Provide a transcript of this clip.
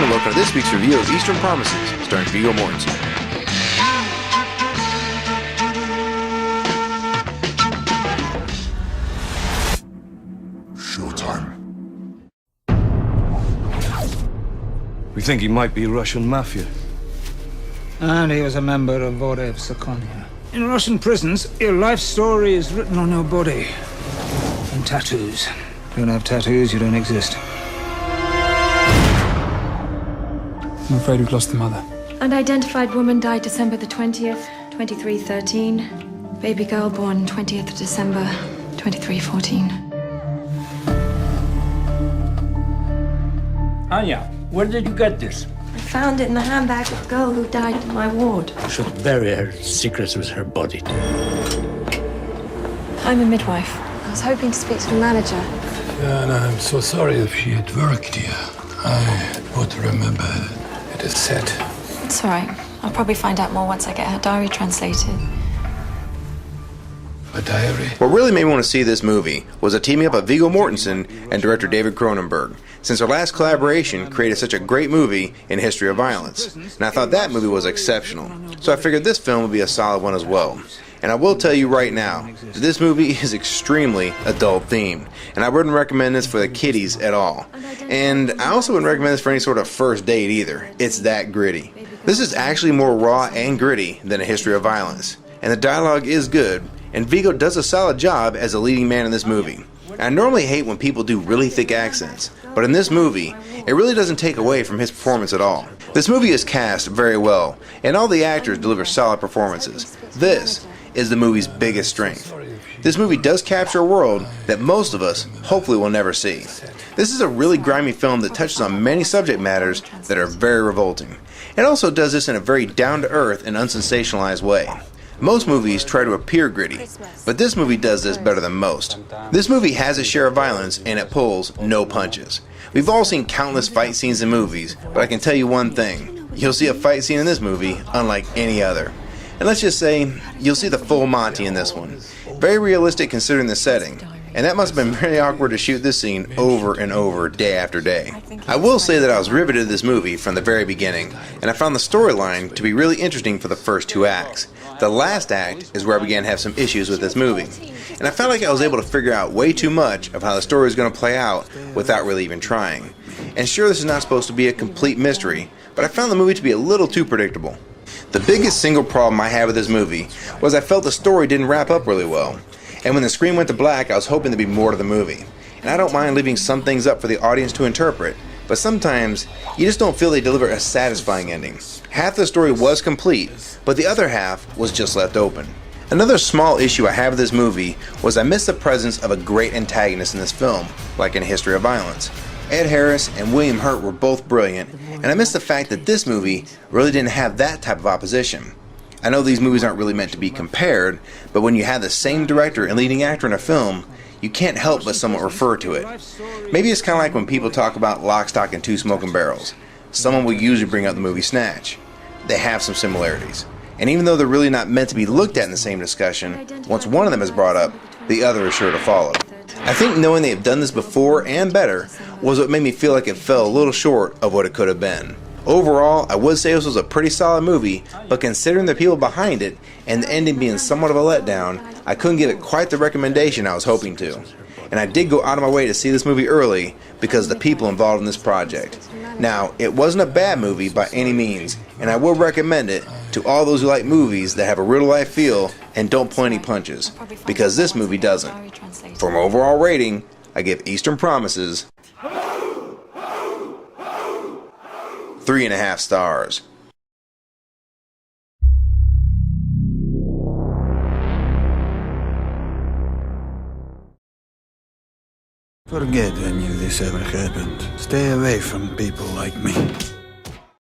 and welcome to this week's review of Eastern Promises, starring Viggo Mortensen. Showtime. We think he might be Russian mafia. And he was a member of Vorev Sakonia. In Russian prisons, your life story is written on your body. In tattoos. Don't have tattoos, you don't exist. I'm afraid we've lost the mother. Unidentified woman died December the 20th, 2313. Baby girl born 20th December, 2314. Anya, where did you get this? I found it in the handbag of the girl who died in my ward. You should bury her secrets with her body. I'm a midwife. I was hoping to speak to the manager. And I'm so sorry if she had worked here. I would remember it is said. It's all right. I'll probably find out more once I get her diary translated. A diary? What really made me want to see this movie was a teaming up of Viggo Mortensen and director David Cronenberg, since their last collaboration created such a great movie in History of Violence, and I thought that movie was exceptional, so I figured this film would be a solid one as well. And I will tell you right now, that this movie is extremely adult themed, and I wouldn't recommend this for the kiddies at all. And I also wouldn't recommend this for any sort of first date either. It's that gritty. This is actually more raw and gritty than A History of Violence, and the dialogue is good, and Viggo does a solid job as a leading man in this movie. I normally hate when people do really thick accents, but in this movie, it really doesn't take away from his performance at all. This movie is cast very well, and all the actors deliver solid performances. This is the movie's biggest strength. This movie does capture a world that most of us hopefully will never see. This is a really grimy film that touches on many subject matters that are very revolting. It also does this in a very down-to-earth and unsensationalized way. Most movies try to appear gritty, but this movie does this better than most. This movie has its share of violence and it pulls no punches. We've all seen countless fight scenes in movies, but I can tell you one thing. You'll see a fight scene in this movie unlike any other. And let's just say, you'll see the full Monty in this one. Very realistic considering the setting. And that must have been very awkward to shoot this scene over and over, day after day. I will say that I was riveted to this movie from the very beginning, and I found the storyline to be really interesting for the first two acts. The last act is where I began to have some issues with this movie, and I felt like I was able to figure out way too much of how the story is going to play out without really even trying. And sure, this is not supposed to be a complete mystery, but I found the movie to be a little too predictable. The biggest single problem I had with this movie was I felt the story didn't wrap up really well. And when the screen went to black, I was hoping there'd be more to the movie. And I don't mind leaving some things up for the audience to interpret, but sometimes you just don't feel they deliver a satisfying ending. Half the story was complete, but the other half was just left open. Another small issue I have with this movie was I missed the presence of a great antagonist in this film, like in History of Violence. Ed Harris and William Hurt were both brilliant, and I missed the fact that this movie really didn't have that type of opposition. I know these movies aren't really meant to be compared, but when you have the same director and leading actor in a film, you can't help but somewhat refer to it. Maybe it's kind of like when people talk about Lock, Stock, and Two Smoking Barrels. Someone will usually bring up the movie Snatch. They have some similarities. And even though they're really not meant to be looked at in the same discussion, once one of them is brought up, the other is sure to follow. I think knowing they have done this before and better was what made me feel like it fell a little short of what it could have been. Overall, I would say this was a pretty solid movie, but considering the people behind it and the ending being somewhat of a letdown, I couldn't give it quite the recommendation I was hoping to. And I did go out of my way to see this movie early because of the people involved in this project. Now, it wasn't a bad movie by any means, and I will recommend it to all those who like movies that have a real-life feel and don't pull any punches, because this movie doesn't. For my overall rating, I give Eastern Promises 3.5 stars. Forget any of this ever happened. Stay away from people like me.